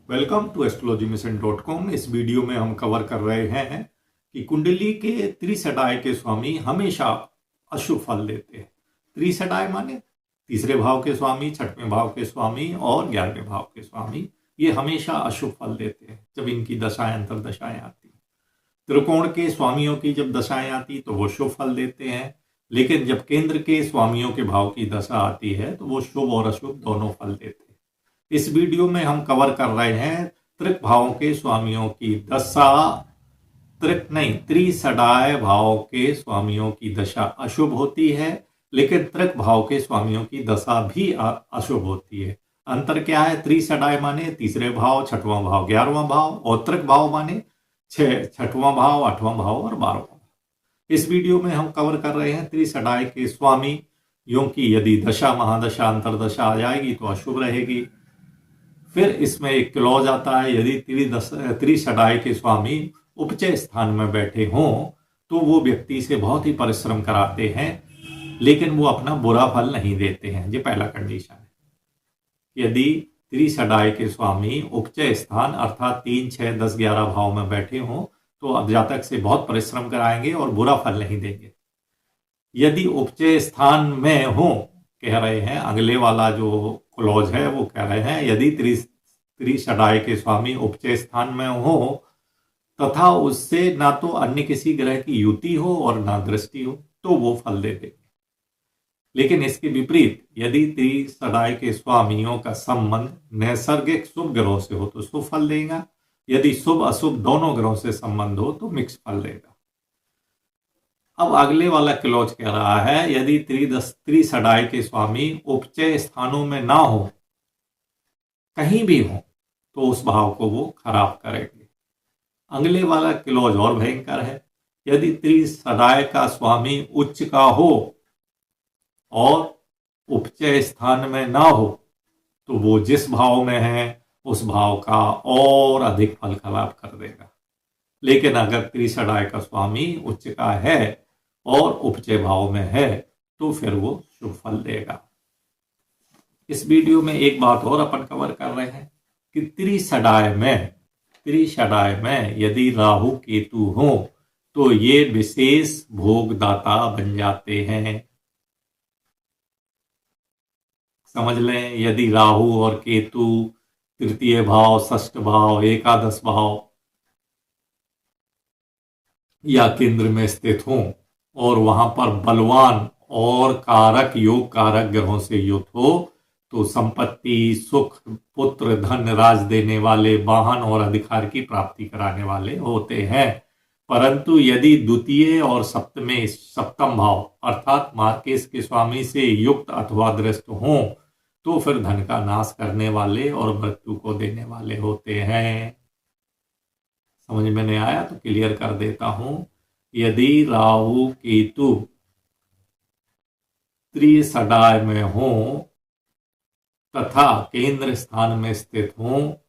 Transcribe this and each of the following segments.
Welcome to astrologymission.com। इस video में हम कवर कर रहे हैं कि कुंडली के त्रिसटाय के स्वामी हमेशा अशुभ फल देते हैं। त्रिसटाय माने तीसरे भाव के स्वामी, छठवें भाव के स्वामी और 11वें भाव के स्वामी, ये हमेशा अशुभ फल देते हैं जब इनकी दशाएं अंतर्दशाएं आती हैं। त्रिकोण के स्वामियों की जब दशाएं आती तो वो शुभ फल देते हैं, लेकिन जब केंद्र के स्वामियों के भाव की दशा आती है तो वो शुभ और अशुभ दोनों फल देते हैं। इस वीडियो में हम कवर कर रहे हैं त्रिक भावों के स्वामियों की दशा, त्रिसटाय भाव के स्वामियों की दशा अशुभ होती है, लेकिन त्रिक भाव के स्वामियों की दशा भी अशुभ होती है। अंतर क्या है? त्रिसटाय माने तीसरे भाव, छठवां भाव, 11वां भाव, और त्रिक भाव माने छठवां भाव, 8वां भाव और 12वां भाव। इस वीडियो में हम कवर कर रहे हैं त्रिसटाय के स्वामी यों की यदि दशा, महादशा, अंतरदशा आ जाएगी तो अशुभ रहेगी। फिर इसमें एक क्लॉज आता है, यदि त्रिसटाय के स्वामी उपचय स्थान में बैठे हों तो वो व्यक्ति से बहुत ही परिश्रम कराते हैं, लेकिन वो अपना बुरा फल नहीं देते हैं। ये पहला कंडीशन है। यदि त्रिसटाय के स्वामी उपचय स्थान अर्थात 3, 6, 10, 11 भाव में बैठे हों तो अब जातक से बहुत परिश्रम कराएंगे और बुरा फल नहीं देंगे। यदि उपचय स्थान में हो, कह रहे हैं अगले वाला जो क्लॉज है वो कह रहे हैं यदि त्रिसटाय के स्वामी उपचय स्थान में हो तथा उससे ना तो अन्य किसी ग्रह की युति हो और ना दृष्टि हो तो वो फल दे देंगे। लेकिन इसके विपरीत यदि त्रिसटाय के स्वामियों का संबंध नैसर्गिक शुभ ग्रहों से हो तो शुभ फल देगा। यदि शुभ अशुभ दोनों ग्रहों से संबंध हो तो मिक्स फल देगा। अब अगले वाला क्लॉज कह रहा है यदि त्रिसटाय के स्वामी उपचय स्थानों में ना हो, कहीं भी हो, तो उस भाव को वो खराब करेंगे। अगले वाला क्लॉज और भयंकर है। यदि त्रिसटाय का स्वामी उच्च का हो और उपचय स्थान में ना हो तो वो जिस भाव में है उस भाव का और अधिक फल खराब कर देगा। लेकिन अगर त्रिसटाय का स्वामी उच्च का है और उपचय भाव में है तो फिर वो शुभ फल देगा। इस वीडियो में एक बात और अपन कवर कर रहे हैं कि त्रिसटाय में यदि राहु केतु हो तो ये विशेष भोगदाता बन जाते हैं। समझ लें, यदि राहु और केतु तृतीय भाव, षष्ठ भाव, एकादश भाव या केंद्र में स्थित हों और वहां पर बलवान और कारक योग कारक ग्रहों से युक्त हो तो संपत्ति, सुख, पुत्र, धन, राज देने वाले, वाहन और अधिकार की प्राप्ति कराने वाले होते हैं। परंतु यदि द्वितीय और सप्तम भाव अर्थात मार्केश के स्वामी से युक्त अथवा दृष्ट हों तो फिर धन का नाश करने वाले और मृत्यु को देने वाले होते हैं। समझ में नहीं आया तो क्लियर कर देता हूं। यदि राहु केतु त्रिसटाय में हो तथा केंद्र स्थान में स्थित हो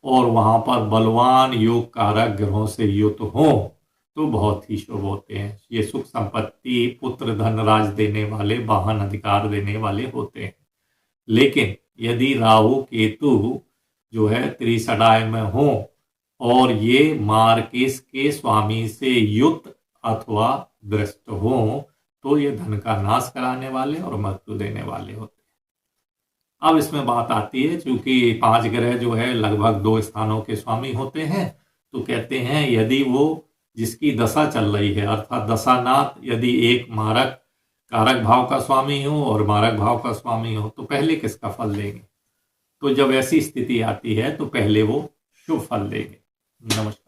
और वहां पर बलवान योग कारक ग्रहों से युक्त हो तो बहुत ही शुभ होते हैं। ये सुख, संपत्ति, पुत्र, धन, राज देने वाले, वाहन, अधिकार देने वाले होते हैं। लेकिन यदि राहु केतु जो है त्रिसटाय में हो और ये मार्केश के स्वामी से युक्त अथवा दृष्ट हो तो ये धन का नाश कराने वाले और मृत्यु देने वाले होते हैं। अब इसमें बात आती है, चूंकि 5 ग्रह जो है लगभग 2 स्थानों के स्वामी होते हैं, तो कहते हैं यदि वो जिसकी दशा चल रही है अर्थात दशानाथ यदि एक मारक कारक भाव का स्वामी हो और मारक भाव का स्वामी हो तो पहले किसका फल देंगे? तो जब ऐसी स्थिति आती है तो पहले वो शुभ फल देंगे। नमस्कार।